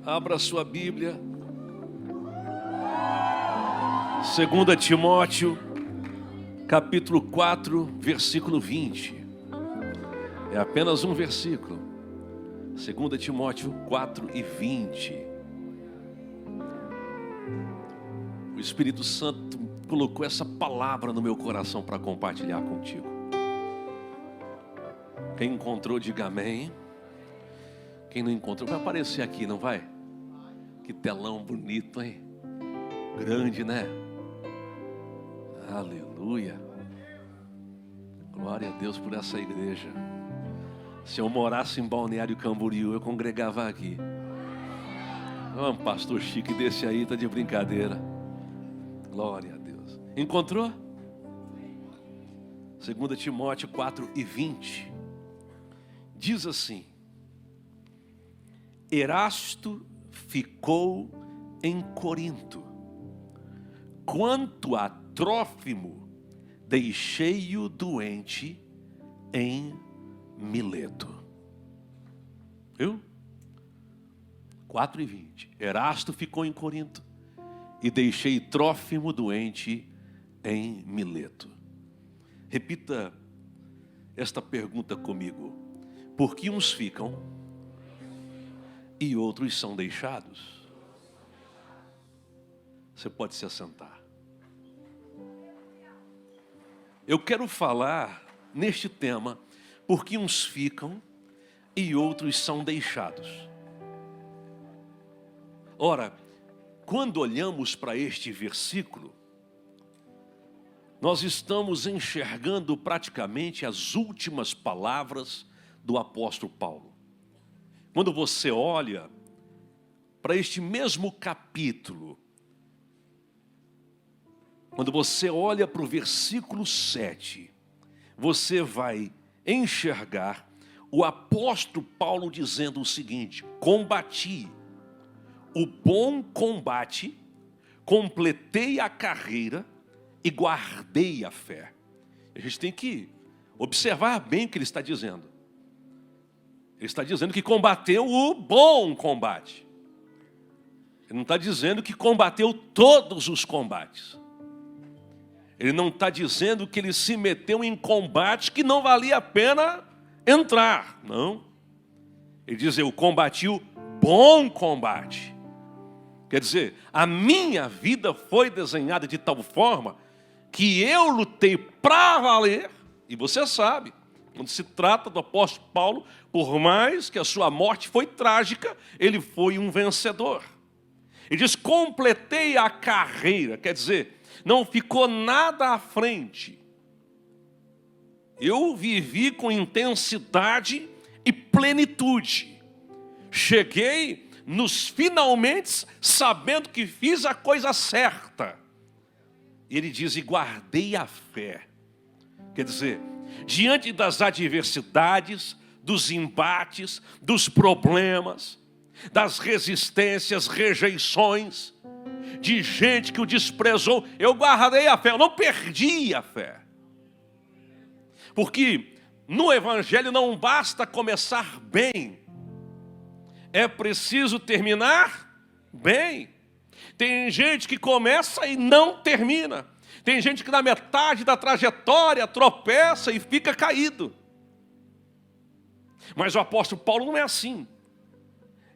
Abra sua Bíblia. 2 Timóteo, capítulo 4, versículo 20. É apenas um versículo. 2 Timóteo 4 e 20. O Espírito Santo colocou essa palavra no meu coração para compartilhar contigo. Quem encontrou, diga amém. Quem não encontrou, vai aparecer aqui, não vai? Que telão bonito, hein? Grande, né? Aleluia. Glória a Deus por essa igreja. Se eu morasse em Balneário Camboriú, eu congregava aqui. Um pastor chique desse aí, tá de brincadeira. Glória a Deus. Encontrou? 2 Timóteo 4 e 20. Diz assim: Erasto ficou em Corinto. Quanto a Trófimo, deixei-o doente em Mileto. Viu? 4 e 20. Erasto ficou em Corinto e deixei Trófimo doente em Mileto. Repita esta pergunta comigo. Por que uns ficam e outros são deixados? Você pode se assentar. Eu quero falar neste tema, por que uns ficam e outros são deixados. Ora, quando olhamos para este versículo, nós estamos enxergando praticamente as últimas palavras do apóstolo Paulo. Quando você olha para este mesmo capítulo, quando você olha para o versículo 7, você vai enxergar o apóstolo Paulo dizendo o seguinte: combati o bom combate, completei a carreira e guardei a fé. A gente tem que observar bem o que ele está dizendo. Ele está dizendo que combateu o bom combate. Ele não está dizendo que combateu todos os combates. Ele não está dizendo que ele se meteu em combate que não valia a pena entrar. Não. Ele diz: eu combati o bom combate. Quer dizer, a minha vida foi desenhada de tal forma que eu lutei para valer. E você sabe, quando se trata do apóstolo Paulo, por mais que a sua morte foi trágica, ele foi um vencedor. Ele diz: completei a carreira. Quer dizer, não ficou nada à frente. Eu vivi com intensidade e plenitude. Cheguei nos finalmente sabendo que fiz a coisa certa. Ele diz: e guardei a fé. Quer dizer, diante das adversidades, dos embates, dos problemas, das resistências, rejeições, de gente que o desprezou, eu guardei a fé, eu não perdi a fé. Porque no Evangelho não basta começar bem, é preciso terminar bem. Tem gente que começa e não termina. Tem gente que na metade da trajetória tropeça e fica caído. Mas o apóstolo Paulo não é assim.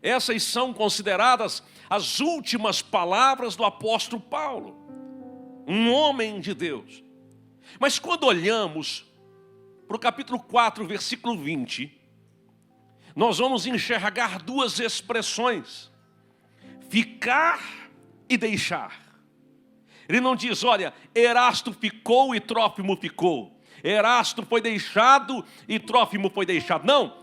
Essas são consideradas as últimas palavras do apóstolo Paulo, um homem de Deus. Mas quando olhamos para o capítulo 4, versículo 20, nós vamos enxergar duas expressões: ficar e deixar. Ele não diz: olha, Erasto ficou e Trófimo ficou. Erasto foi deixado e Trófimo foi deixado. Não.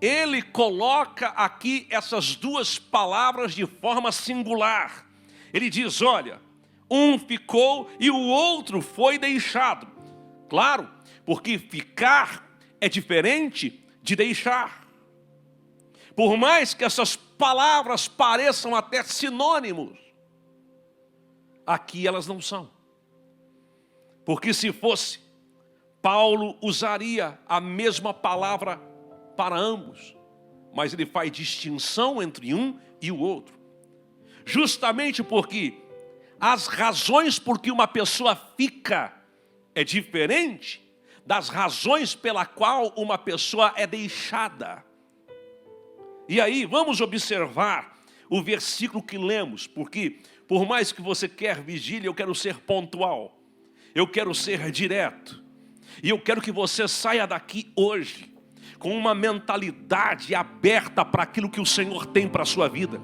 Ele coloca aqui essas duas palavras de forma singular. Ele diz: olha, um ficou e o outro foi deixado. Claro, porque ficar é diferente de deixar. Por mais que essas palavras pareçam até sinônimos, aqui elas não são. Porque se fosse, Paulo usaria a mesma palavra para ambos, mas ele faz distinção entre um e o outro. Justamente porque as razões por que uma pessoa fica é diferente das razões pela qual uma pessoa é deixada. E aí vamos observar o versículo que lemos, porque por mais que você quer vigília, eu quero ser pontual, eu quero ser direto, e eu quero que você saia daqui hoje com uma mentalidade aberta para aquilo que o Senhor tem para a sua vida.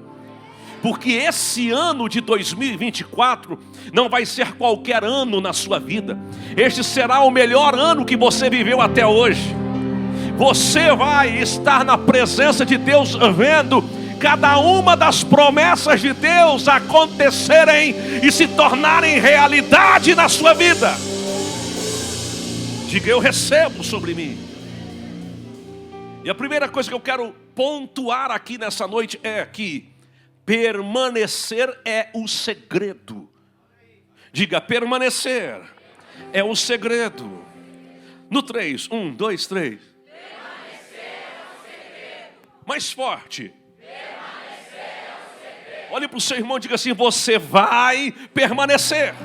Porque esse ano de 2024 não vai ser qualquer ano na sua vida. Este será o melhor ano que você viveu até hoje. Você vai estar na presença de Deus vendo cada uma das promessas de Deus acontecerem e se tornarem realidade na sua vida. Diga, eu recebo sobre mim. E a primeira coisa que eu quero pontuar aqui nessa noite é que permanecer é o segredo. Diga, permanecer é o segredo. No 3, 1, 2, 3. Permanecer é o segredo. Mais forte. Permanecer é o segredo. Olhe para o seu irmão e diga assim: você vai permanecer.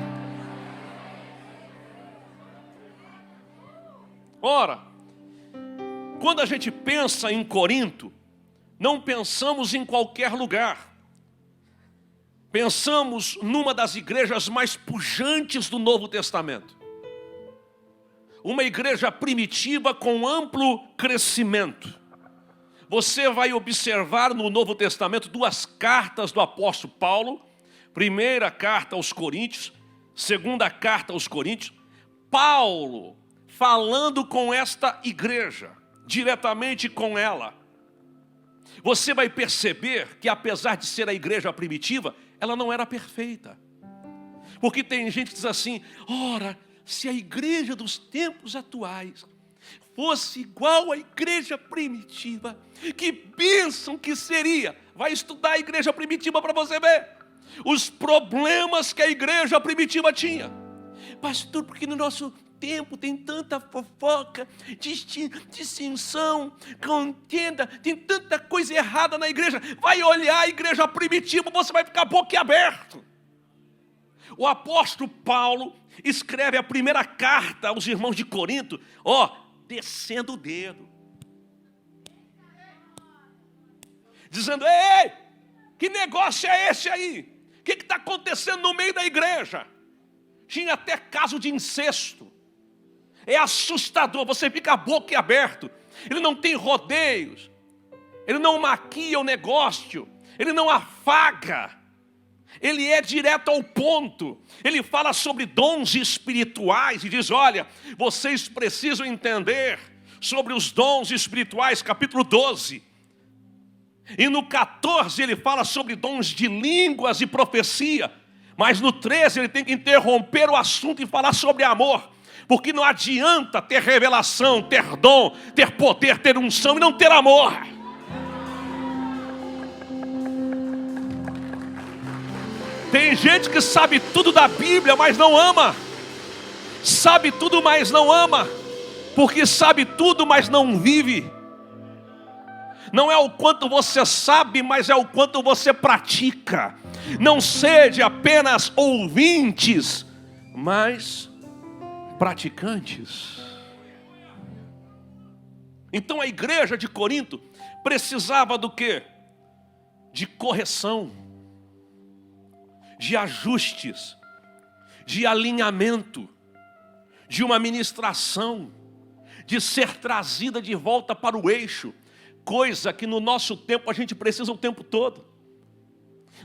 Ora, quando a gente pensa em Corinto, não pensamos em qualquer lugar. Pensamos numa das igrejas mais pujantes do Novo Testamento. Uma igreja primitiva com amplo crescimento. Você vai observar no Novo Testamento duas cartas do apóstolo Paulo. Primeira carta aos Coríntios, segunda carta aos Coríntios. Paulo falando com esta igreja, diretamente com ela. Você vai perceber que apesar de ser a igreja primitiva, ela não era perfeita. Porque tem gente que diz assim: ora, se a igreja dos tempos atuais fosse igual à igreja primitiva, que bênção que seria. Vai estudar a igreja primitiva para você ver os problemas que a igreja primitiva tinha. Pastor, porque no nosso tempo tem tanta fofoca, distinção, contenda, tem tanta coisa errada na igreja. Vai olhar a igreja primitiva, você vai ficar boquiaberto. O apóstolo Paulo escreve a primeira carta aos irmãos de Corinto, descendo o dedo, dizendo: ei, que negócio é esse aí? O que está acontecendo no meio da igreja? Tinha até caso de incesto. É assustador, você fica boquiaberto. Ele não tem rodeios, ele não maquia o negócio, ele não afaga, ele é direto ao ponto. Ele fala sobre dons espirituais e diz: olha, vocês precisam entender sobre os dons espirituais, capítulo 12. E no 14 ele fala sobre dons de línguas e profecia. Mas no 13 ele tem que interromper o assunto e falar sobre amor. Porque não adianta ter revelação, ter dom, ter poder, ter unção e não ter amor. Tem gente que sabe tudo da Bíblia, mas não ama. Sabe tudo, mas não ama. Porque sabe tudo, mas não vive. Não é o quanto você sabe, mas é o quanto você pratica. Não sede apenas ouvintes, mas praticantes. Então a igreja de Corinto precisava do quê? De correção, de ajustes, de alinhamento, de uma ministração, de ser trazida de volta para o eixo, coisa que no nosso tempo a gente precisa o tempo todo.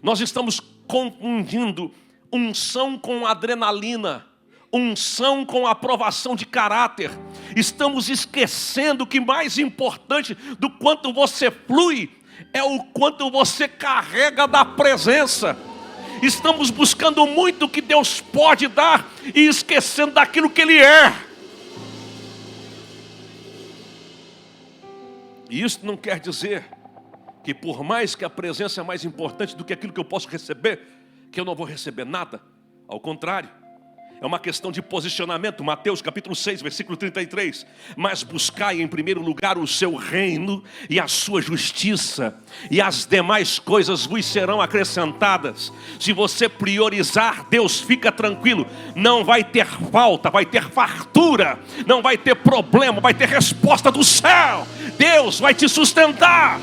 Nós estamos confundindo unção com adrenalina, unção com aprovação de caráter. Estamos esquecendo que mais importante do quanto você flui é o quanto você carrega da presença. Estamos buscando muito o que Deus pode dar e esquecendo daquilo que Ele é. E isso não quer dizer que por mais que a presença é mais importante do que aquilo que eu posso receber, que eu não vou receber nada. Ao contrário, É uma questão de posicionamento. Mateus capítulo 6, versículo 33. Mas buscai em primeiro lugar o seu reino e a sua justiça, e as demais coisas vos serão acrescentadas. Se você priorizar Deus, fica tranquilo, não vai ter falta, vai ter fartura, não vai ter problema, vai ter resposta do céu. Deus vai te sustentar.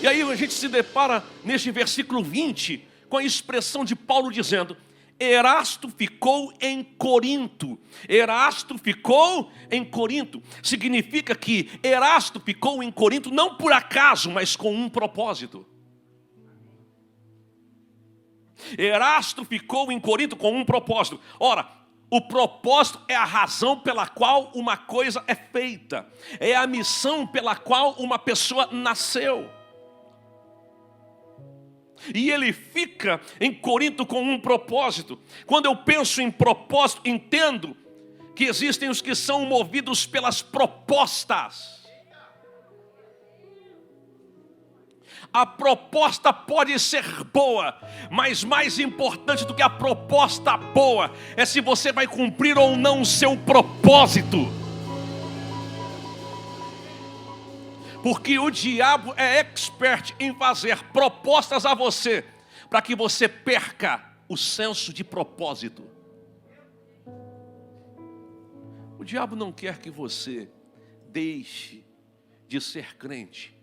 E aí a gente se depara neste versículo 20 com a expressão de Paulo dizendo: Erasto ficou em Corinto. Erasto ficou em Corinto. Significa que Erasto ficou em Corinto não por acaso, mas com um propósito. Erasto ficou em Corinto com um propósito. Ora, o propósito é a razão pela qual uma coisa é feita. É a missão pela qual uma pessoa nasceu. E ele fica em Corinto com um propósito. Quando eu penso em propósito, entendo que existem os que são movidos pelas propostas. A proposta pode ser boa, mas mais importante do que a proposta boa é se você vai cumprir ou não o seu propósito. Porque o diabo é expert em fazer propostas a você para que você perca o senso de propósito. O diabo não quer que você deixe de ser crente.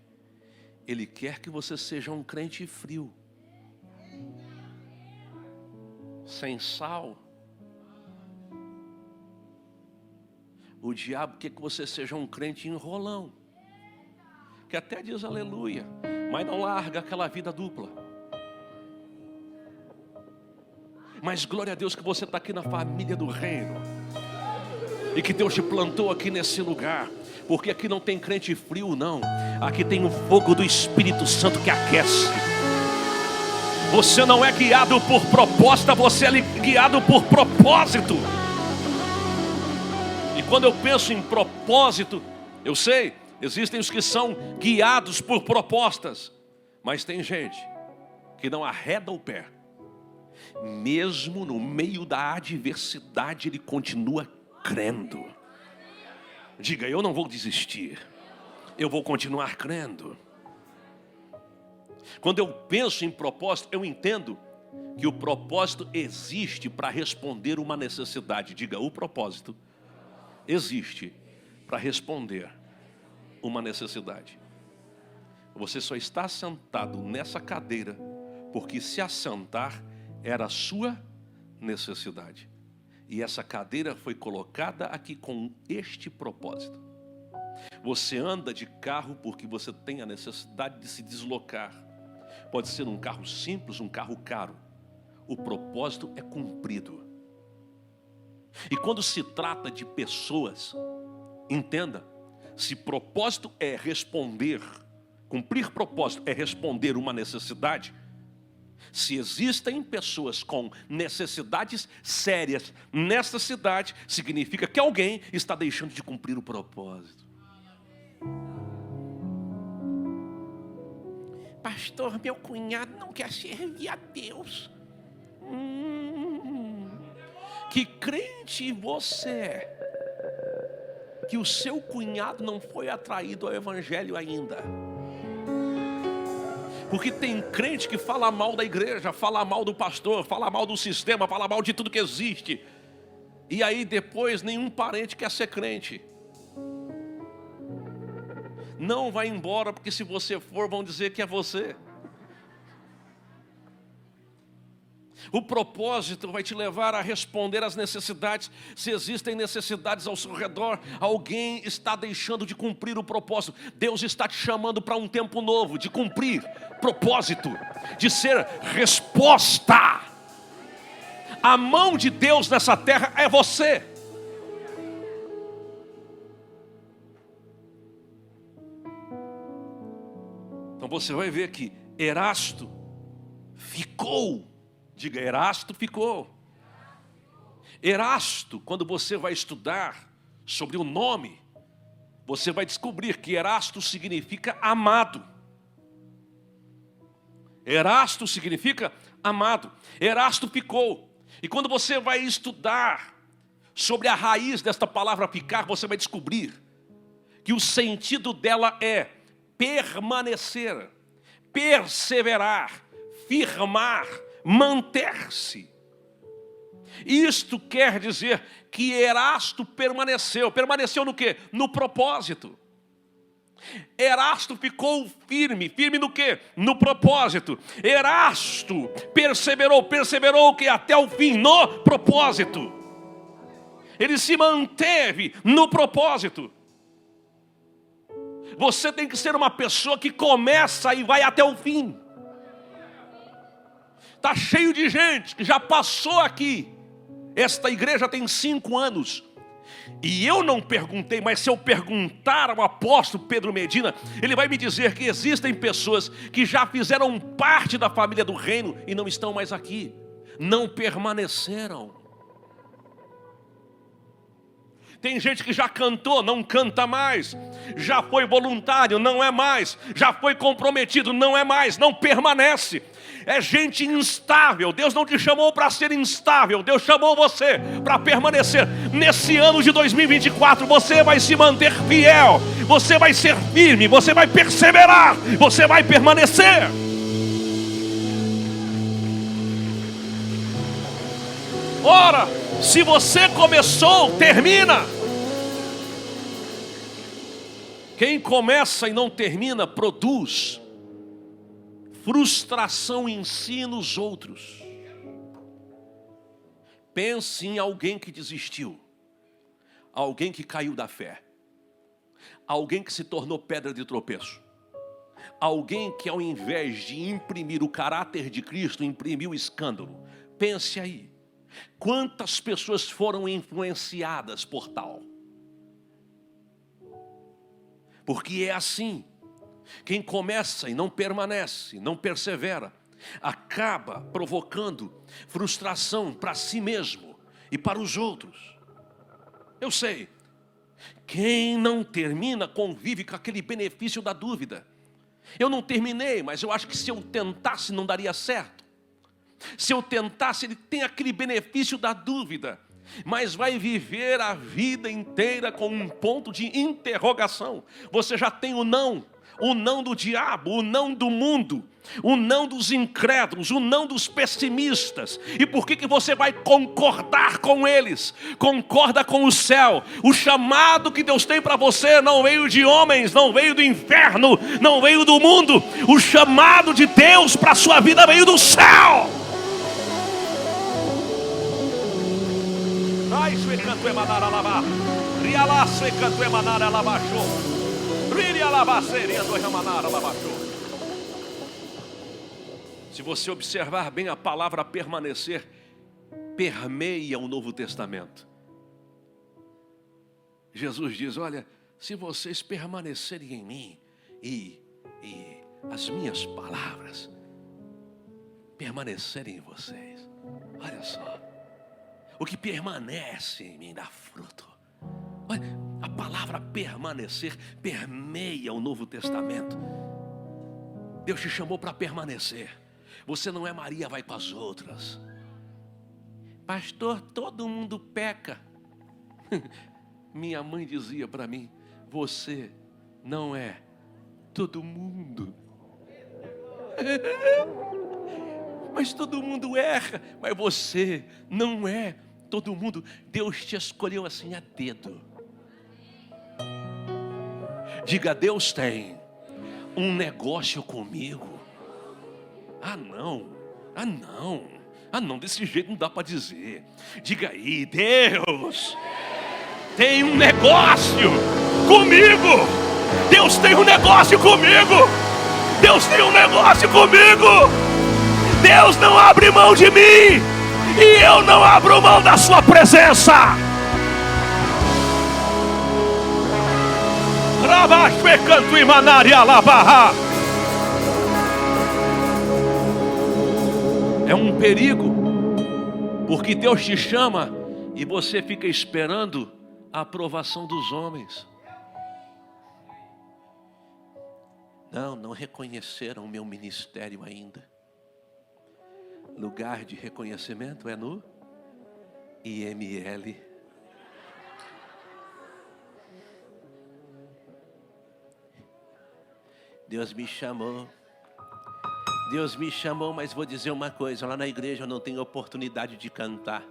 Ele quer que você seja um crente frio, sem sal. O diabo quer que você seja um crente enrolão, que até diz aleluia, mas não larga aquela vida dupla. Mas glória a Deus que você está aqui na família do reino, e que Deus te plantou aqui nesse lugar, porque aqui não tem crente frio não, aqui tem o fogo do Espírito Santo que aquece. Você não é guiado por proposta, você é guiado por propósito. E quando eu penso em propósito, eu sei, existem os que são guiados por propostas, mas tem gente que não arreda o pé. Mesmo no meio da adversidade, ele continua crendo. Diga, eu não vou desistir, eu vou continuar crendo. Quando eu penso em propósito, eu entendo que o propósito existe para responder uma necessidade. Diga, o propósito existe para responder uma necessidade. Você só está sentado nessa cadeira porque se assentar era a sua necessidade. E essa cadeira foi colocada aqui com este propósito. Você anda de carro porque você tem a necessidade de se deslocar. Pode ser um carro simples, um carro caro. O propósito é cumprido. E quando se trata de pessoas, entenda, se propósito é responder, cumprir propósito é responder uma necessidade, se existem pessoas com necessidades sérias nesta cidade, significa que alguém está deixando de cumprir o propósito. Pastor, meu cunhado não quer servir a Deus. Que crente você é? Que o seu cunhado não foi atraído ao evangelho ainda. Porque tem crente que fala mal da igreja, fala mal do pastor, fala mal do sistema, fala mal de tudo que existe. E aí depois nenhum parente quer ser crente. Não vai embora, porque se você for, vão dizer que é você. O propósito vai te levar a responder às necessidades. Se existem necessidades ao seu redor, alguém está deixando de cumprir o propósito. Deus está te chamando para um tempo novo, de cumprir propósito, de ser resposta. A mão de Deus nessa terra é você. Então você vai ver que Erasto ficou. Diga, Erasto ficou. Erasto, quando você vai estudar sobre o nome, você vai descobrir que Erasto significa amado. Erasto significa amado. Erasto ficou. E quando você vai estudar sobre a raiz desta palavra ficar, você vai descobrir que o sentido dela é permanecer, perseverar, firmar, manter-se. Isto quer dizer que Erasto permaneceu. Permaneceu no quê? No propósito. Erasto ficou firme. Firme no quê? No propósito. Erasto perseverou. Perseverou o quê? Até o fim, no propósito. Ele se manteve no propósito. Você tem que ser uma pessoa que começa e vai até o fim. Está cheio de gente que já passou aqui. Esta igreja tem 5 anos. E eu não perguntei, mas se eu perguntar ao apóstolo Pedro Medina, ele vai me dizer que existem pessoas que já fizeram parte da família do reino e não estão mais aqui. Não permaneceram. Tem gente que já cantou, não canta mais. Já foi voluntário, não é mais. Já foi comprometido, não é mais. Não permanece. É gente instável. Deus não te chamou para ser instável. Deus chamou você para permanecer. Nesse ano de 2024, você vai se manter fiel. Você vai ser firme. Você vai perseverar. Você vai permanecer. Ora, se você começou, termina. Quem começa e não termina, produz frustração em si e nos outros. Pense em alguém que desistiu, alguém que caiu da fé, alguém que se tornou pedra de tropeço, alguém que ao invés de imprimir o caráter de Cristo, imprimiu escândalo. Pense aí, quantas pessoas foram influenciadas por tal? Porque é assim. Quem começa e não permanece, não persevera, acaba provocando frustração para si mesmo e para os outros. Eu sei, quem não termina convive com aquele benefício da dúvida. Eu não terminei, mas eu acho que se eu tentasse não daria certo. Se eu tentasse, ele tem aquele benefício da dúvida, mas vai viver a vida inteira com um ponto de interrogação. Você já tem o não do diabo, o não do mundo, o não dos incrédulos, o não dos pessimistas. E por que você vai concordar com eles? Concorda com o céu. O chamado que Deus tem para você não veio de homens, não veio do inferno, não veio do mundo. O chamado de Deus para a sua vida veio do céu. Se você observar bem, a palavra permanecer permeia o Novo Testamento. Jesus diz: olha, se vocês permanecerem em mim e as minhas palavras permanecerem em vocês, olha só, o que permanece em mim dá fruto. Olha, a palavra permanecer permeia o Novo Testamento. Deus te chamou para permanecer. Você não é Maria, vai com as outras. Pastor, todo mundo peca. Minha mãe dizia para mim: você não é todo mundo. Mas todo mundo erra. Mas você não é todo mundo. Deus te escolheu assim a dedo. Diga: Deus tem um negócio comigo. Ah não, desse jeito não dá para dizer. Diga aí: Deus tem um negócio comigo. Deus tem um negócio comigo. Deus tem um negócio comigo. Deus não abre mão de mim e eu não abro mão da sua presença. É um perigo, porque Deus te chama e você fica esperando a aprovação dos homens. Não reconheceram o meu ministério ainda. Lugar de reconhecimento é no IML. Deus me chamou, mas vou dizer uma coisa, lá na igreja eu não tenho oportunidade de cantar.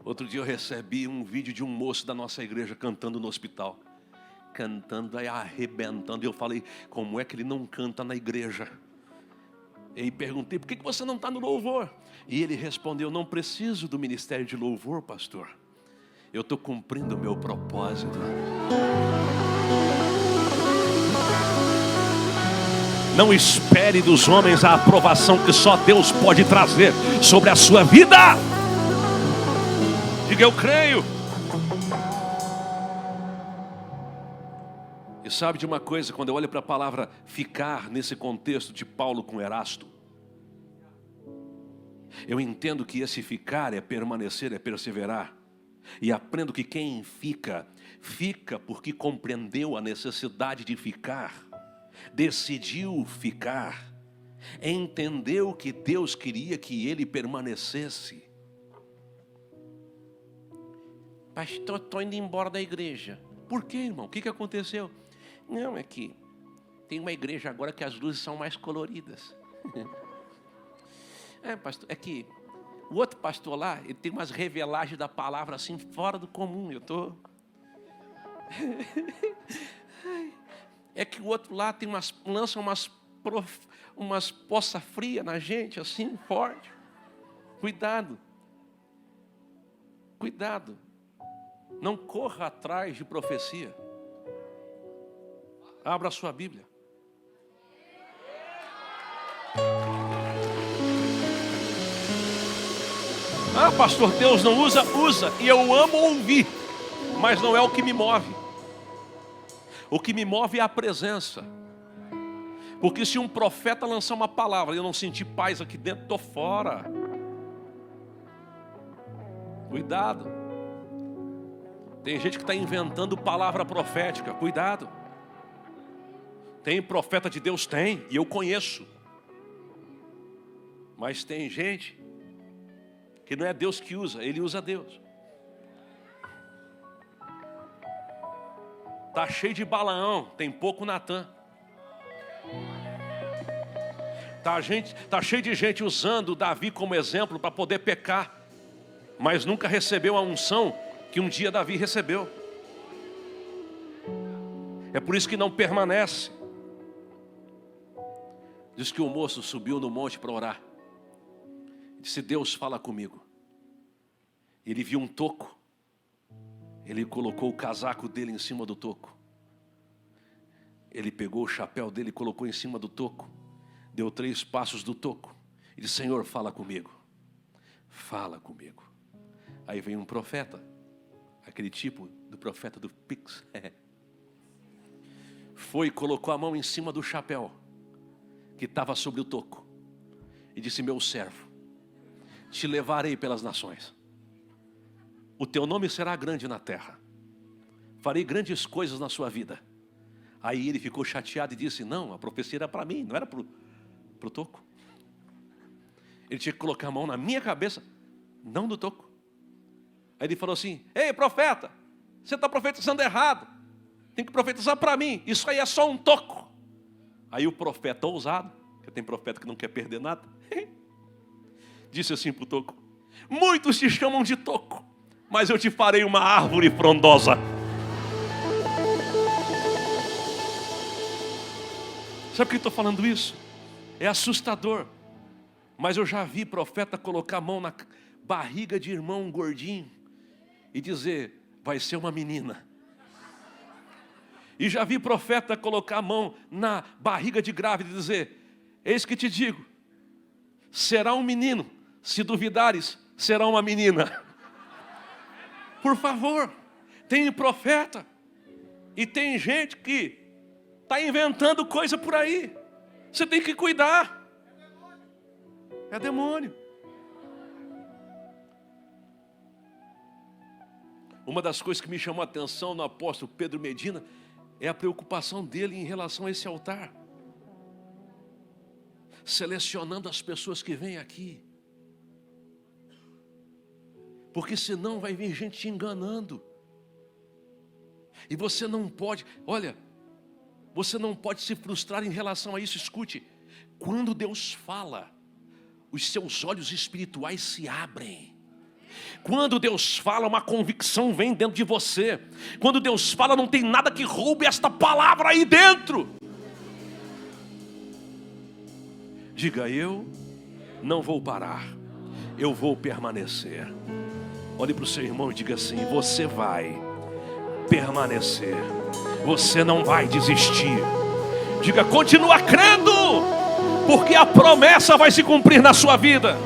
Outro dia eu recebi um vídeo de um moço da nossa igreja cantando no hospital. Cantando, aí arrebentando. E eu falei, como é que ele não canta na igreja? E perguntei, por que você não está no louvor? E ele respondeu, não preciso do ministério de louvor, pastor. Eu estou cumprindo o meu propósito. Não espere dos homens a aprovação que só Deus pode trazer sobre a sua vida. Diga, eu creio. E sabe de uma coisa, quando eu olho para a palavra ficar, nesse contexto de Paulo com Erasto, eu entendo que esse ficar é permanecer, é perseverar. E aprendo que quem fica, fica porque compreendeu a necessidade de ficar, decidiu ficar, entendeu que Deus queria que ele permanecesse. Pastor, estou indo embora da igreja. Por quê, irmão? O que aconteceu? Não, é que tem uma igreja agora que as luzes são mais coloridas. Pastor, é que o outro pastor lá, ele tem umas revelagens da palavra assim, fora do comum. Eu estou... É que o outro lá tem lança umas poça fria na gente, assim, forte. Cuidado. Cuidado. Não corra atrás de profecia. Abra a sua Bíblia. Pastor, Deus não usa. Usa. E eu amo ouvir. Mas não é o que me move. O que me move é a presença. Porque se um profeta lançar uma palavra e eu não sentir paz aqui dentro, estou fora. Cuidado. Tem gente que está inventando palavra profética. Cuidado. Tem profeta de Deus? Tem. E eu conheço. Mas tem gente que não é Deus que usa. Ele usa Deus. Está cheio de Balaão. Tem pouco Natã. Está cheio de gente usando Davi como exemplo para poder pecar. Mas nunca recebeu a unção que um dia Davi recebeu. É por isso que não permanece. Diz que o moço subiu no monte para orar. Disse, Deus fala comigo. Ele viu um toco. Ele colocou o casaco dele em cima do toco. Ele pegou o chapéu dele e colocou em cima do toco. Deu 3 passos do toco. E disse, Senhor, fala comigo. Fala comigo. Aí vem um profeta. Aquele tipo do profeta do Pix. Foi e colocou a mão em cima do chapéu que estava sobre o toco. E disse, meu servo, te levarei pelas nações. O teu nome será grande na terra. Farei grandes coisas na sua vida. Aí ele ficou chateado e disse, não, a profecia era para mim, não era para o toco. Ele tinha que colocar a mão na minha cabeça, não no toco. Aí ele falou assim, ei profeta, você está profetizando errado. Tem que profetizar para mim, isso aí é só um toco. Aí o profeta ousado, que tem profeta que não quer perder nada, disse assim para o toco, muitos te chamam de toco, mas eu te farei uma árvore frondosa. Sabe por que estou falando isso? É assustador. Mas eu já vi profeta colocar a mão na barriga de irmão gordinho e dizer, vai ser uma menina. E já vi profeta colocar a mão na barriga de grávida e dizer, eis que te digo, será um menino, se duvidares, será uma menina. Por favor, tem profeta e tem gente que está inventando coisa por aí. Você tem que cuidar. É demônio. Uma das coisas que me chamou a atenção no apóstolo Pedro Medina é a preocupação dele em relação a esse altar. selecionando as pessoas que vêm aqui. Porque senão vai vir gente te enganando. E você não pode, olha, você não pode se frustrar em relação a isso. Escute, quando Deus fala, os seus olhos espirituais se abrem. Quando Deus fala, uma convicção vem dentro de você. Quando Deus fala, não tem nada que roube esta palavra aí dentro. Diga, eu não vou parar, eu vou permanecer. Olhe para o seu irmão e diga assim: você vai permanecer, você não vai desistir. Diga, continua crendo, porque a promessa vai se cumprir na sua vida.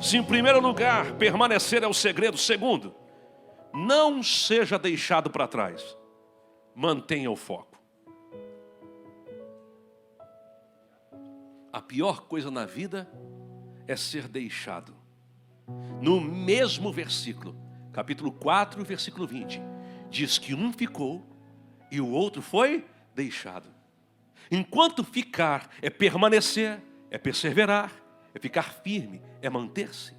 Se em primeiro lugar, permanecer é o segredo. Segundo, não seja deixado para trás. Mantenha o foco. A pior coisa na vida é ser deixado. No mesmo versículo, capítulo 4, versículo 20, diz que um ficou e o outro foi deixado. Enquanto ficar é permanecer, é perseverar, é ficar firme, é manter-se.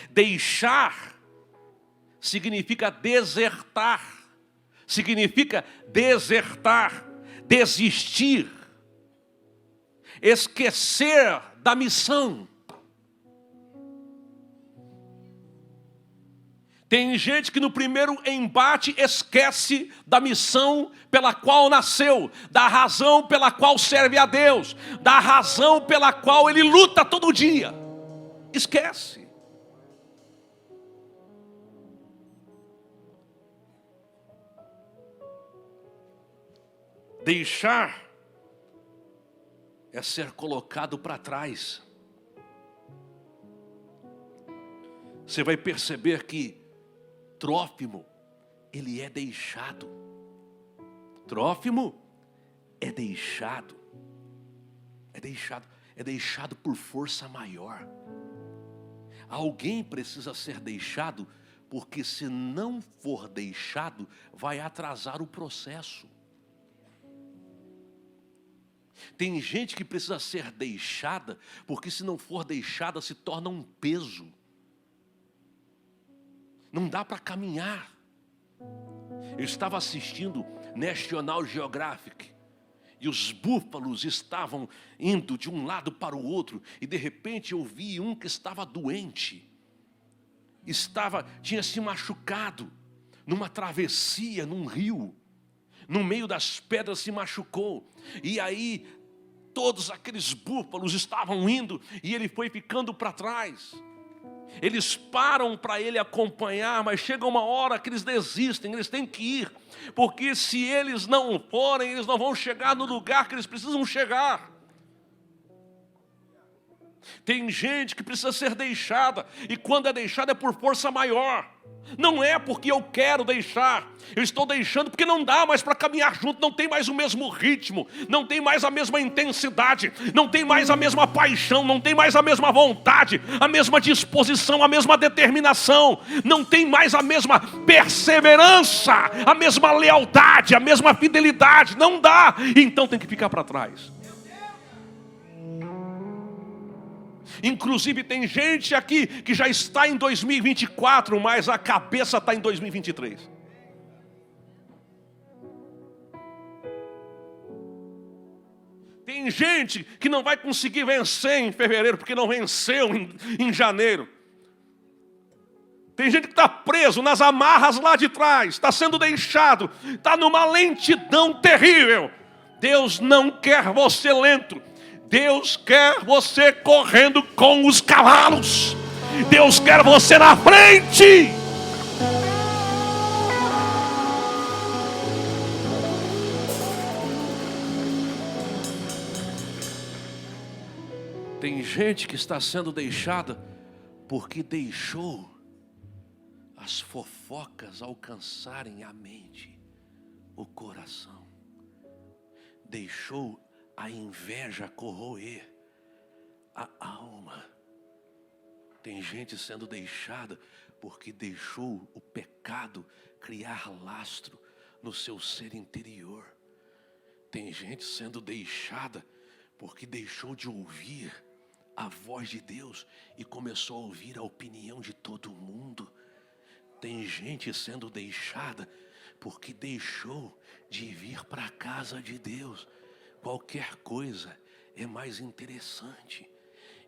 Deixar significa desertar, desistir, esquecer da missão. Tem gente que no primeiro embate esquece da missão pela qual nasceu, da razão pela qual serve a Deus, da razão pela qual ele luta todo dia. Esquece. Deixar é ser colocado para trás. Você vai perceber que Trófimo, ele é deixado. Trófimo é deixado. É deixado por força maior. Alguém precisa ser deixado, porque se não for deixado, vai atrasar o processo. Tem gente que precisa ser deixada, porque se não for deixada, se torna um peso. Não dá para caminhar. Eu estava assistindo National Geographic e os búfalos estavam indo de um lado para o outro e de repente eu vi um que estava doente. Tinha se machucado numa travessia, num rio. No meio das pedras se machucou. E aí todos aqueles búfalos estavam indo e ele foi ficando para trás. Eles param para ele acompanhar, mas chega uma hora que eles desistem, eles têm que ir, porque se eles não forem, eles não vão chegar no lugar que eles precisam chegar. Tem gente que precisa ser deixada, e quando é deixada é por força maior. Não é porque eu quero deixar, eu estou deixando porque não dá mais para caminhar junto, não tem mais o mesmo ritmo, não tem mais a mesma intensidade, não tem mais a mesma paixão, não tem mais a mesma vontade, a mesma disposição, a mesma determinação, não tem mais a mesma perseverança, a mesma lealdade, a mesma fidelidade, não dá, então tem que ficar para trás. Inclusive tem gente aqui que já está em 2024, mas a cabeça está em 2023. Tem gente que não vai conseguir vencer em fevereiro, porque não venceu em janeiro. Tem gente que está preso nas amarras lá de trás, está sendo deixado, está numa lentidão terrível. Deus não quer você lento. Deus quer você correndo com os cavalos. Deus quer você na frente. Tem gente que está sendo deixada porque deixou as fofocas alcançarem a mente, o coração. Deixou a inveja corroer a alma. Tem gente sendo deixada porque deixou o pecado criar lastro no seu ser interior. Tem gente sendo deixada porque deixou de ouvir a voz de Deus e começou a ouvir a opinião de todo mundo. Tem gente sendo deixada porque deixou de vir para a casa de Deus. Qualquer coisa é mais interessante.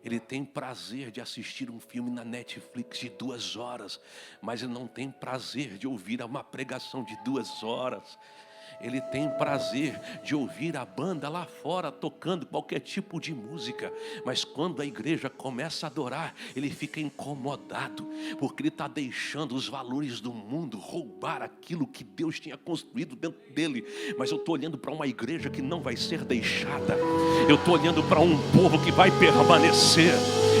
Ele tem prazer de assistir um filme na Netflix de 2 horas, mas ele não tem prazer de ouvir uma pregação de 2 horas. Ele tem prazer de ouvir a banda lá fora tocando qualquer tipo de música, mas quando a igreja começa a adorar, ele fica incomodado, porque ele está deixando os valores do mundo roubar aquilo que Deus tinha construído dentro dele. Mas eu estou olhando para uma igreja que não vai ser deixada, eu estou olhando para um povo que vai permanecer,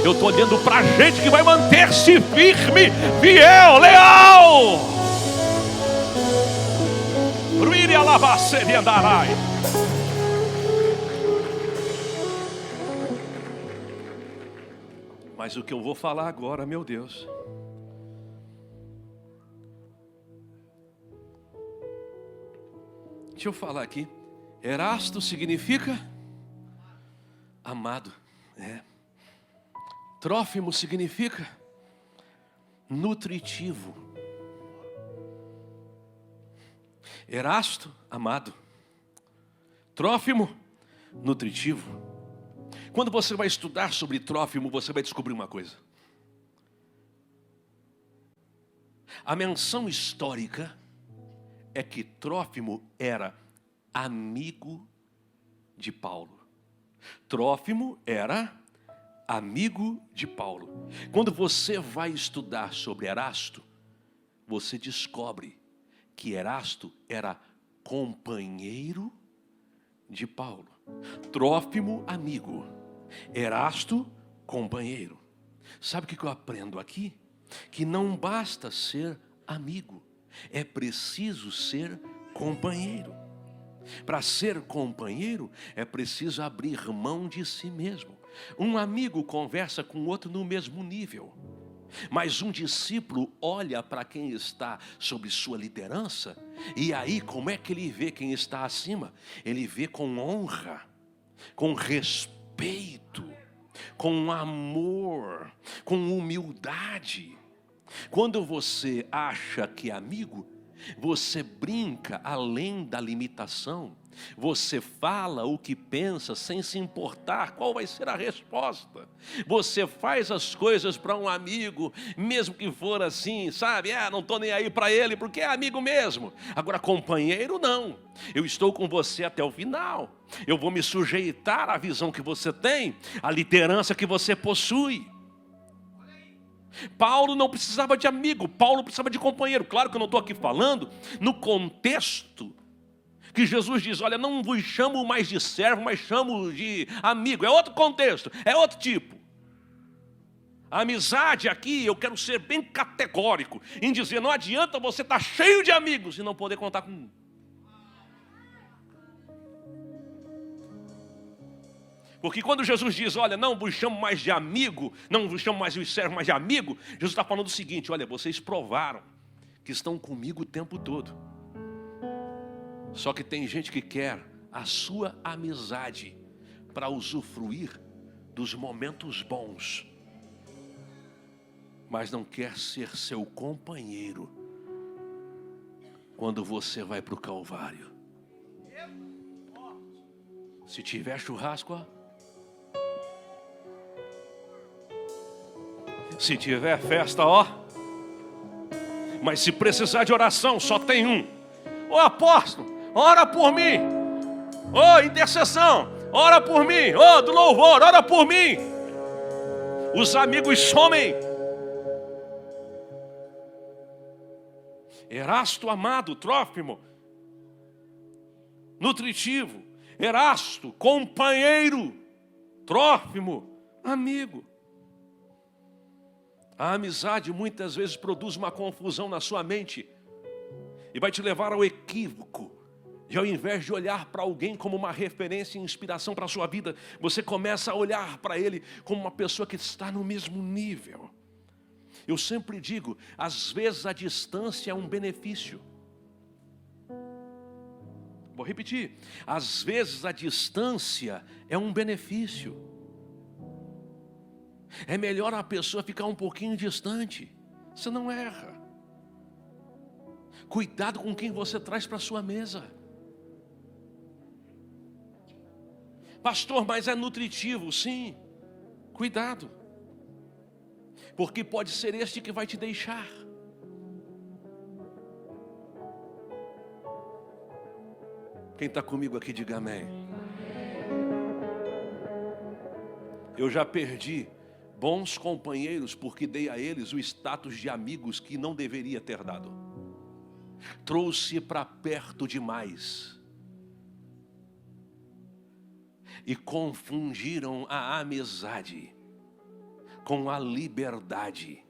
eu estou olhando para gente que vai manter-se firme, fiel, leal. Mas o que eu vou falar agora, meu Deus, deixa eu falar aqui. Erasto significa amado. Trófimo significa nutritivo. Erasto, amado. Trófimo, nutritivo. Quando você vai estudar sobre Trófimo, você vai descobrir uma coisa. A menção histórica é que Trófimo era amigo de Paulo. Trófimo era amigo de Paulo. Quando você vai estudar sobre Erasto, você descobre que Erasto era companheiro de Paulo. Trófimo, amigo. Erasto, companheiro. Sabe o que eu aprendo aqui? Que não basta ser amigo, é preciso ser companheiro. Para ser companheiro, é preciso abrir mão de si mesmo. Um amigo conversa com outro no mesmo nível, mas um discípulo olha para quem está sob sua liderança, e aí como é que ele vê quem está acima? Ele vê com honra, com respeito, com amor, com humildade. Quando você acha que é amigo, você brinca além da limitação. Você fala o que pensa sem se importar qual vai ser a resposta. Você faz as coisas para um amigo, mesmo que for assim, sabe? Não estou nem aí para ele, porque é amigo mesmo. Agora, companheiro, não. Eu estou com você até o final. Eu vou me sujeitar à visão que você tem, à liderança que você possui. Paulo não precisava de amigo, Paulo precisava de companheiro. Claro que eu não estou aqui falando no contexto que Jesus diz, olha, não vos chamo mais de servo, mas chamo de amigo. É outro contexto, é outro tipo. A amizade aqui, eu quero ser bem categórico em dizer, não adianta você estar cheio de amigos e não poder contar com um. Porque quando Jesus diz, olha, não vos chamo mais de amigo, não vos chamo mais de servo, mas de amigo, Jesus está falando o seguinte, olha, vocês provaram que estão comigo o tempo todo. Só que tem gente que quer a sua amizade para usufruir dos momentos bons, mas não quer ser seu companheiro quando você vai para o Calvário. Se tiver churrasco, ó. Se tiver festa, ó. Mas se precisar de oração, só tem um. Ô apóstolo, ora por mim. Ô intercessão, ora por mim. Ô do louvor, ora por mim. Os amigos somem. Erasto, amado, Trófimo, nutritivo. Erasto, companheiro. Trófimo, amigo. A amizade muitas vezes produz uma confusão na sua mente e vai te levar ao equívoco. E ao invés de olhar para alguém como uma referência e inspiração para a sua vida, você começa a olhar para ele como uma pessoa que está no mesmo nível. Eu sempre digo, às vezes a distância é um benefício. Vou repetir. Às vezes a distância é um benefício. É melhor a pessoa ficar um pouquinho distante. Você não erra. Cuidado com quem você traz para a sua mesa. Pastor, mas é nutritivo, sim. Cuidado. Porque pode ser este que vai te deixar. Quem está comigo aqui, diga amém. Eu já perdi bons companheiros porque dei a eles o status de amigos que não deveria ter dado. Trouxe para perto demais. E confundiram a amizade com a liberdade.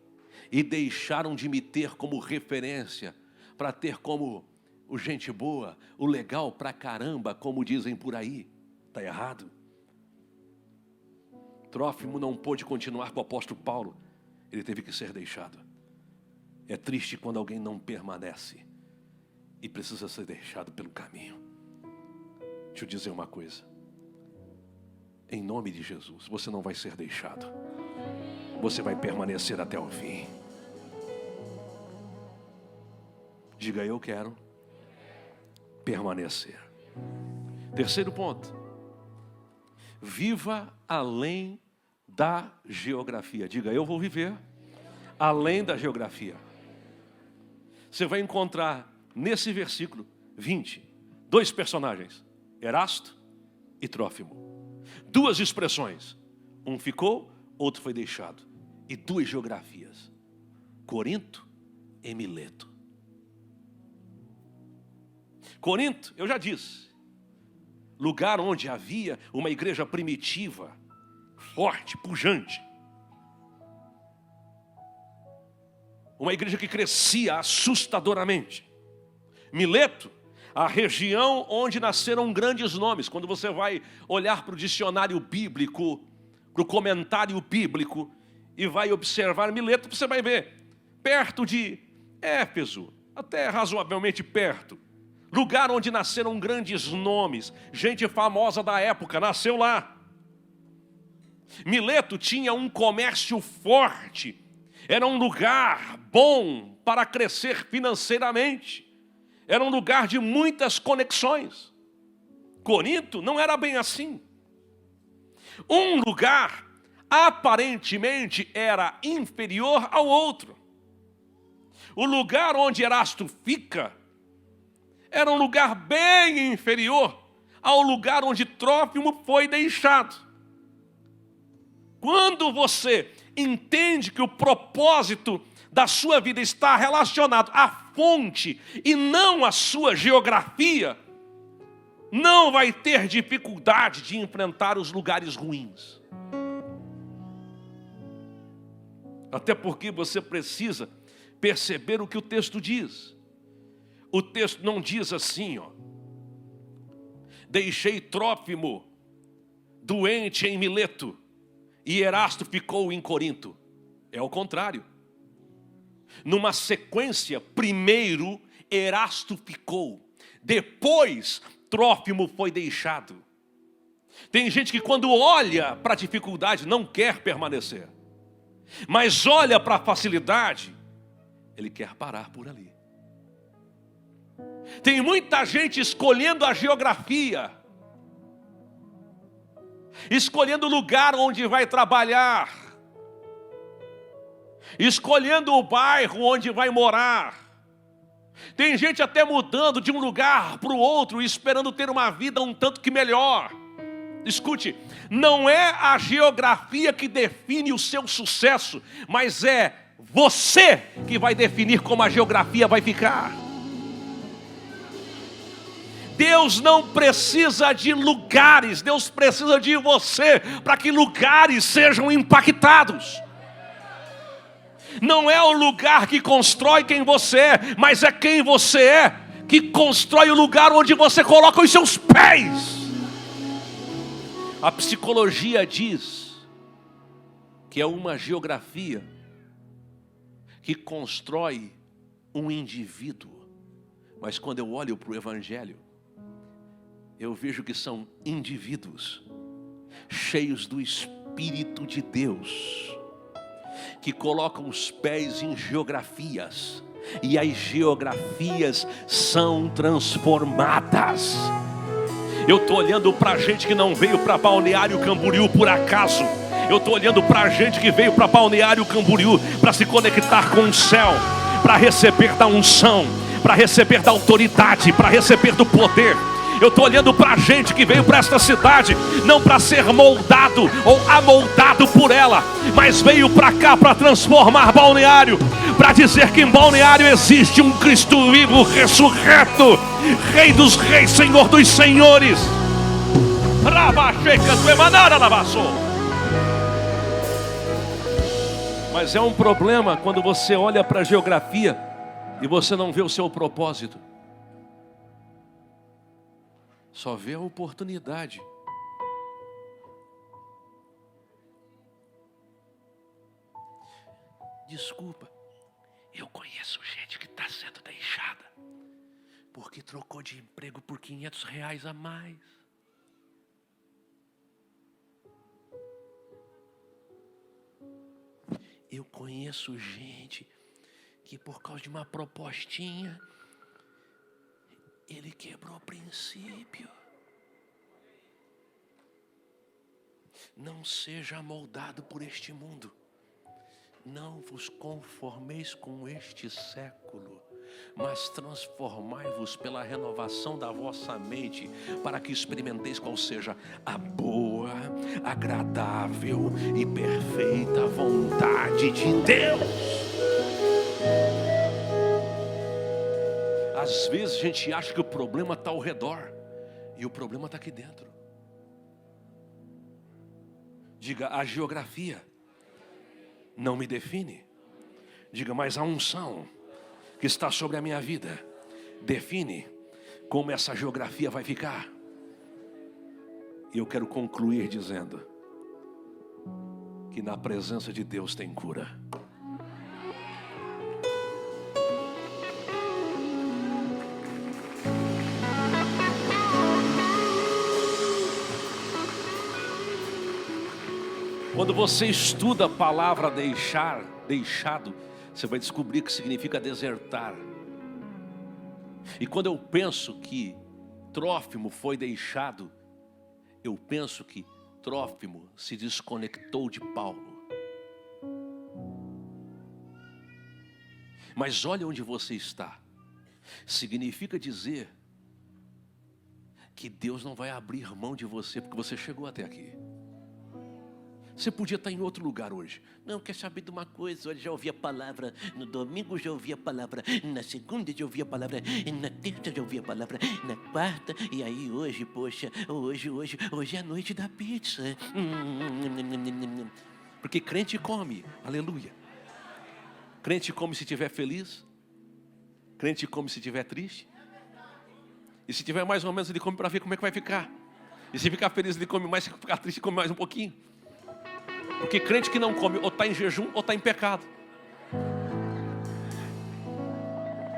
E deixaram de me ter como referência para ter como o gente boa, o legal pra caramba, como dizem por aí. Está errado. Trófimo não pôde continuar com o apóstolo Paulo. Ele teve que ser deixado. É triste quando alguém não permanece e precisa ser deixado pelo caminho. Deixa eu dizer uma coisa. Em nome de Jesus, você não vai ser deixado. Você vai permanecer até o fim. Diga, eu quero permanecer. Terceiro ponto. Viva além da geografia. Diga, eu vou viver além da geografia. Você vai encontrar nesse versículo 20, dois personagens, Erasto e Trófimo. Duas expressões. Um ficou, outro foi deixado. E duas geografias. Corinto e Mileto. Corinto, eu já disse, lugar onde havia uma igreja primitiva, forte, pujante. Uma igreja que crescia assustadoramente. Mileto, a região onde nasceram grandes nomes. Quando você vai olhar para o dicionário bíblico, para o comentário bíblico, e vai observar Mileto, você vai ver, perto de Éfeso, até razoavelmente perto. Lugar onde nasceram grandes nomes, gente famosa da época, nasceu lá. Mileto tinha um comércio forte, era um lugar bom para crescer financeiramente, era um lugar de muitas conexões. Corinto não era bem assim. Um lugar aparentemente era inferior ao outro. O lugar onde Erasto fica era um lugar bem inferior ao lugar onde Trófimo foi deixado. Quando você entende que o propósito da sua vida está relacionado à fonte e não à sua geografia, não vai ter dificuldade de enfrentar os lugares ruins. Até porque você precisa perceber o que o texto diz. O texto não diz assim, deixei Trófimo doente em Mileto e Erasto ficou em Corinto. É o contrário. Numa sequência, primeiro Erasto ficou, depois Trófimo foi deixado. Tem gente que quando olha para a dificuldade não quer permanecer, mas olha para a facilidade, ele quer parar por ali. Tem muita gente escolhendo a geografia, escolhendo o lugar onde vai trabalhar, escolhendo o bairro onde vai morar. Tem gente até mudando de um lugar para o outro, esperando ter uma vida um tanto que melhor. Escute, não é a geografia que define o seu sucesso, mas é você que vai definir como a geografia vai ficar. Deus não precisa de lugares, Deus precisa de você para que lugares sejam impactados. Não é o lugar que constrói quem você é, mas é quem você é que constrói o lugar onde você coloca os seus pés. A psicologia diz que é uma geografia que constrói um indivíduo. Mas quando eu olho para o Evangelho, eu vejo que são indivíduos cheios do Espírito de Deus, que colocam os pés em geografias, e as geografias são transformadas. Eu estou olhando para gente que não veio para Balneário Camboriú por acaso. Eu estou olhando para gente que veio para Balneário Camboriú para se conectar com o céu, para receber da unção, para receber da autoridade, para receber do poder. Eu estou olhando para gente que veio para esta cidade não para ser moldado ou amoldado por ela, mas veio para cá para transformar Balneário, para dizer que em Balneário existe um Cristo vivo, ressurreto, Rei dos reis, Senhor dos senhores. Mas é um problema quando você olha para a geografia e você não vê o seu propósito. Só vê a oportunidade. Desculpa, eu conheço gente que está sendo deixada porque trocou de emprego por R$500 a mais. Eu conheço gente que por causa de uma propostinha, ele quebrou o princípio. Não seja moldado por este mundo. Não vos conformeis com este século, mas transformai-vos pela renovação da vossa mente, para que experimenteis qual seja a boa, agradável e perfeita vontade de Deus. Às vezes a gente acha que o problema está ao redor, e o problema está aqui dentro. Diga, a geografia não me define. Diga, mas a unção que está sobre a minha vida define como essa geografia vai ficar. E eu quero concluir dizendo que na presença de Deus tem cura. Quando você estuda a palavra deixado, você vai descobrir que significa desertar. E quando eu penso que Trófimo foi deixado, eu penso que Trófimo se desconectou de Paulo. Mas olha onde você está. Significa dizer que Deus não vai abrir mão de você porque você chegou até aqui. Você podia estar em outro lugar hoje. Não, quer saber de uma coisa? Hoje já ouvi a palavra, no domingo já ouvi a palavra, na segunda já ouvi a palavra, na terça já ouvi a palavra, na quarta, e aí hoje, poxa, hoje é a noite da pizza. Porque crente come, aleluia. Crente come se estiver feliz, crente come se estiver triste, e se estiver mais ou menos ele come para ver como é que vai ficar. E se ficar feliz ele come mais, se ficar triste ele come mais um pouquinho. Porque crente que não come ou está em jejum ou está em pecado.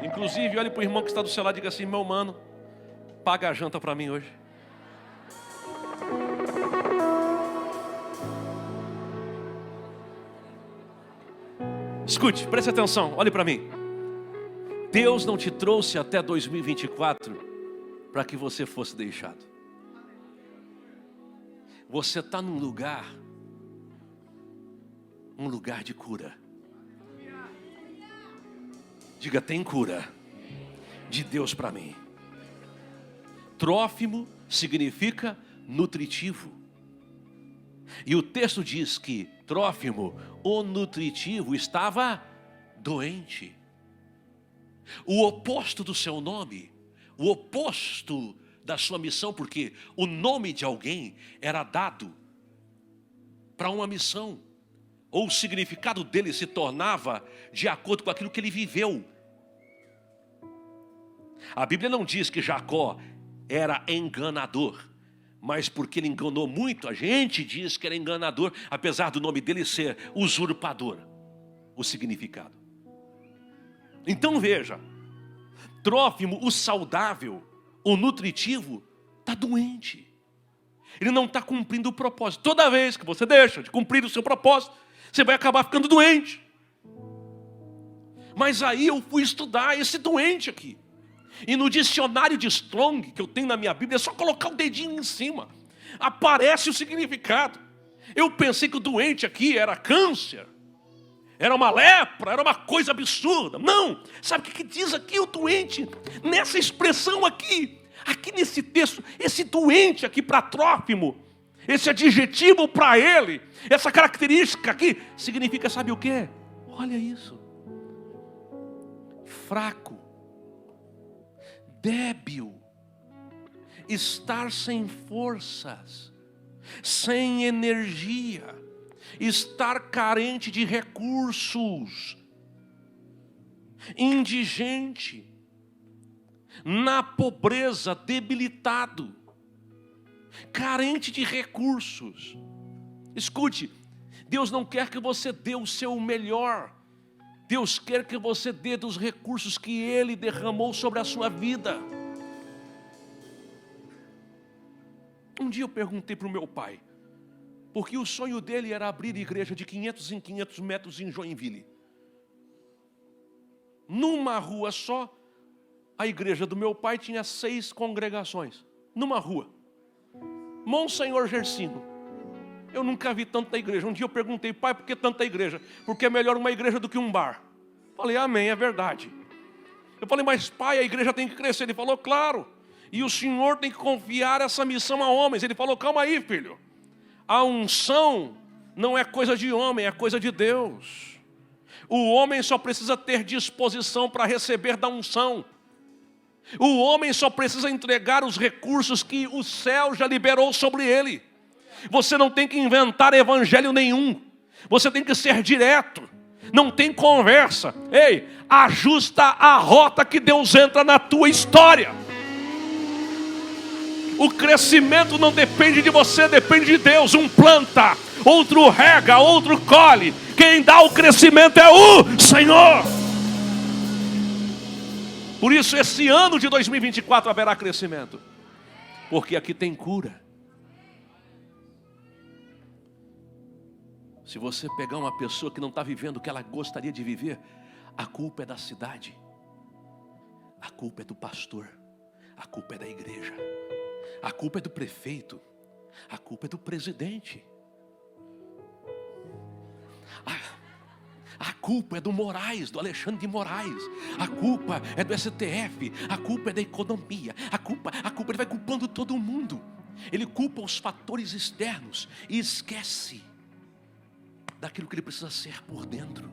Inclusive, olhe para o irmão que está do seu lado e diga assim: meu mano, paga a janta para mim hoje. Escute, preste atenção, olhe para mim. Deus não te trouxe até 2024 para que você fosse deixado. Você está num lugar de cura. Diga, tem cura de Deus para mim. Trófimo significa nutritivo. E o texto diz que Trófimo, o nutritivo, estava doente. O oposto do seu nome, o oposto da sua missão, porque o nome de alguém era dado para uma missão, ou o significado dele se tornava de acordo com aquilo que ele viveu. A Bíblia não diz que Jacó era enganador, mas porque ele enganou muito, a gente diz que era enganador, apesar do nome dele ser usurpador, o significado. Então veja, Trófimo, o saudável, o nutritivo, está doente. Ele não está cumprindo o propósito. Toda vez que você deixa de cumprir o seu propósito, você vai acabar ficando doente. Mas aí eu fui estudar esse doente aqui. E no dicionário de Strong, que eu tenho na minha Bíblia, é só colocar o dedinho em cima. Aparece o significado. Eu pensei que o doente aqui era câncer. Era uma lepra, era uma coisa absurda. Não, sabe o que diz aqui o doente? Nessa expressão aqui nesse texto, esse doente aqui para Trófimo, esse adjetivo para ele, essa característica aqui, significa, sabe o quê? Olha isso. Fraco, débil, estar sem forças, sem energia, estar carente de recursos, indigente, na pobreza, debilitado, carente de recursos. Escute, Deus não quer que você dê o seu melhor. Deus quer que você dê dos recursos que Ele derramou sobre a sua vida. Um dia eu perguntei para o meu pai, porque o sonho dele era abrir igreja de 500 em 500 metros em Joinville. Numa rua só, a igreja do meu pai tinha 6 congregações. Numa rua. Monsenhor Gersino. Eu nunca vi tanta igreja. Um dia eu perguntei, pai, por que tanta igreja? Porque é melhor uma igreja do que um bar. Falei, amém, é verdade. Eu falei, mas pai, a igreja tem que crescer. Ele falou, claro. E o senhor tem que confiar essa missão a homens. Ele falou, calma aí, filho. A unção não é coisa de homem, é coisa de Deus. O homem só precisa ter disposição para receber da unção. O homem só precisa entregar os recursos que o céu já liberou sobre ele. Você não tem que inventar evangelho nenhum. Você tem que ser direto. Não tem conversa. Ei, ajusta a rota que Deus entra na tua história. O crescimento não depende de você, depende de Deus. Um planta, outro rega, outro colhe. Quem dá o crescimento é o Senhor. Por isso esse ano de 2024 haverá crescimento. Porque aqui tem cura. Se você pegar uma pessoa que não está vivendo o que ela gostaria de viver, a culpa é da cidade. A culpa é do pastor. A culpa é da igreja. A culpa é do prefeito. A culpa é do presidente. A culpa é do Moraes, do Alexandre de Moraes. A culpa é do STF. A culpa é da economia. A culpa ele vai culpando todo mundo. Ele culpa os fatores externos e esquece daquilo que ele precisa ser por dentro.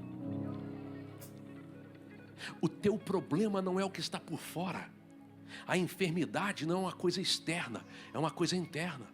O teu problema não é o que está por fora. A enfermidade não é uma coisa externa, é uma coisa interna.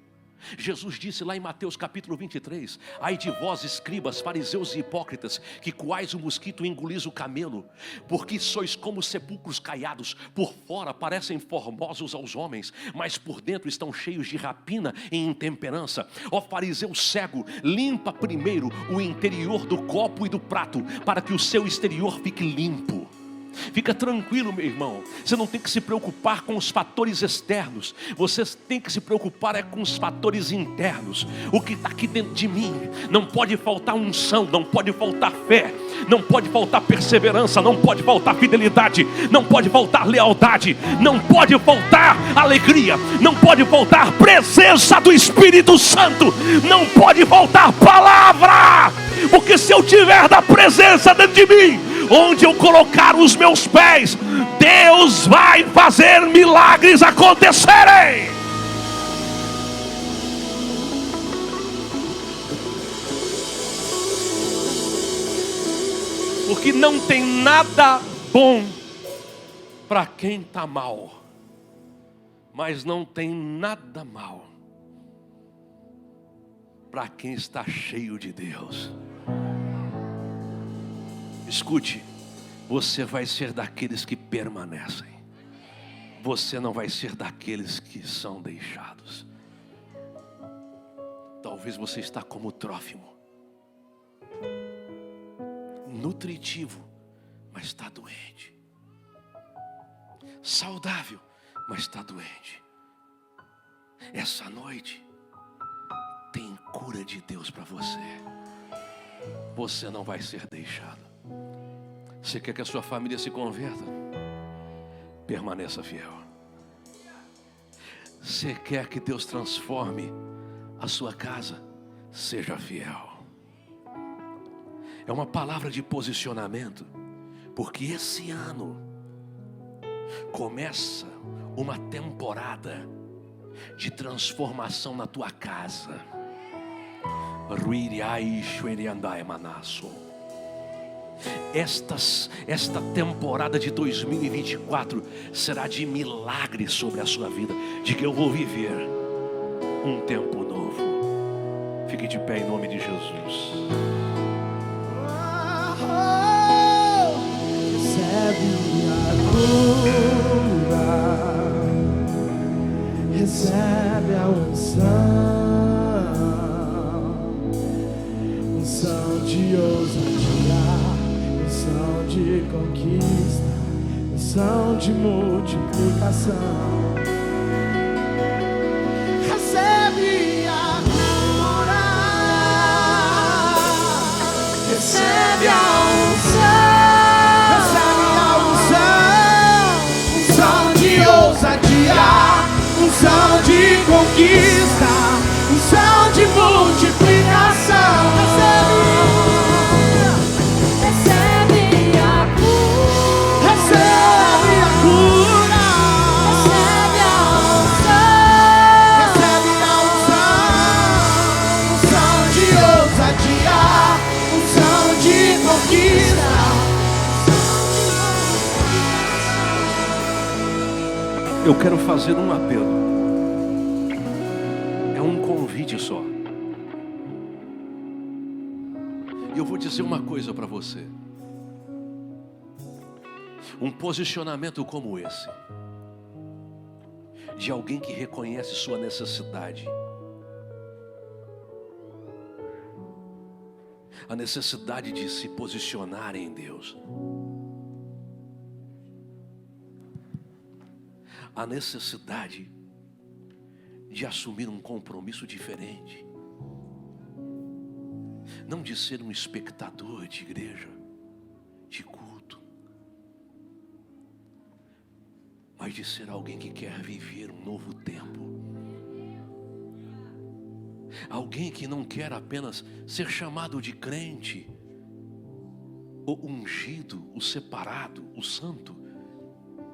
Jesus disse lá em Mateus capítulo 23, ai de vós escribas, fariseus e hipócritas, que coais o mosquito e engolis o camelo, porque sois como sepulcros caiados, por fora parecem formosos aos homens, mas por dentro estão cheios de rapina e intemperança. Ó fariseu cego, limpa primeiro o interior do copo e do prato, para que o seu exterior fique limpo. Fica tranquilo, meu irmão. Você não tem que se preocupar com os fatores externos. Você tem que se preocupar com os fatores internos. O que está aqui dentro de mim. Não pode faltar unção, não pode faltar fé, não pode faltar perseverança, não pode faltar fidelidade, não pode faltar lealdade, não pode faltar alegria, não pode faltar presença do Espírito Santo, não pode faltar palavra. Porque se eu tiver da presença dentro de mim, onde eu colocar os meus pés, Deus vai fazer milagres acontecerem. Porque não tem nada bom para quem está mal, mas não tem nada mal para quem está cheio de Deus. Escute, você vai ser daqueles que permanecem. Você não vai ser daqueles que são deixados. Talvez você está como Trófimo, nutritivo, mas está doente. Saudável, mas está doente. Essa noite tem cura de Deus para você. Você não vai ser deixado. Você quer que a sua família se converta? Permaneça fiel. Você quer que Deus transforme a sua casa? Seja fiel. É uma palavra de posicionamento, porque esse ano começa uma temporada de transformação na tua casa. Esta temporada de 2024 será de milagre sobre a sua vida, de que eu vou viver um tempo novo. Fique de pé em nome de Jesus. Recebe a cura, recebe a unção de ousadia, unção de conquista, unção de multiplicação. Recebe a cura, recebe a unção de ousadia, unção de conquista, unção de multiplicação. Recebe a cura, recebe a cura, recebe a unção, unção de ousadia, unção de conquista. Eu quero fazer um apelo. É um convite só. E eu vou dizer uma coisa para você. Um posicionamento como esse, de alguém que reconhece sua necessidade, a necessidade de se posicionar em Deus, a necessidade de assumir um compromisso diferente, não de ser um espectador de igreja, de culto, mas de ser alguém que quer viver um novo tempo, alguém que não quer apenas ser chamado de crente, o ungido, o separado, o santo,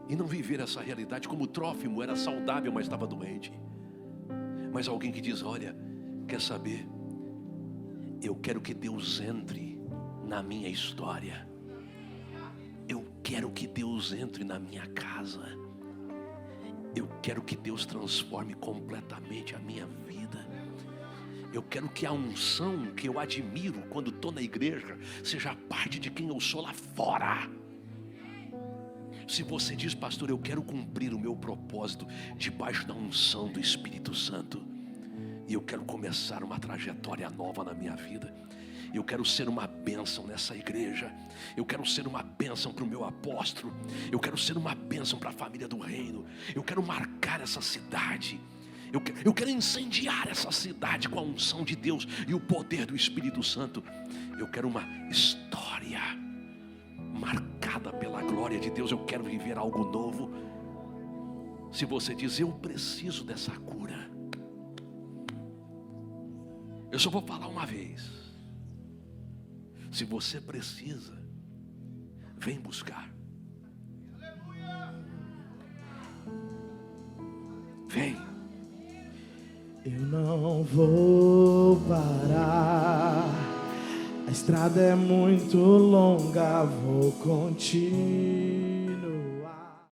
e não viver essa realidade como Trófimo era saudável, mas estava doente. Mas alguém que diz, olha, quer saber? Eu quero que Deus entre na minha história. Eu quero que Deus entre na minha casa. Eu quero que Deus transforme completamente a minha vida. Eu quero que a unção que eu admiro quando estou na igreja seja parte de quem eu sou lá fora. Se você diz, pastor, eu quero cumprir o meu propósito debaixo da unção do Espírito Santo, e eu quero começar uma trajetória nova na minha vida, eu quero ser uma bênção nessa igreja, eu quero ser uma bênção para o meu apóstolo, eu quero ser uma bênção para a família do reino, eu quero marcar essa cidade, eu quero incendiar essa cidade com a unção de Deus e o poder do Espírito Santo. Eu quero uma história marcada pela glória de Deus. Eu quero viver algo novo. Se você diz, eu preciso dessa cura, eu só vou falar uma vez. Se você precisa, vem buscar. Vem. Eu não vou parar, a estrada é muito longa, vou contigo.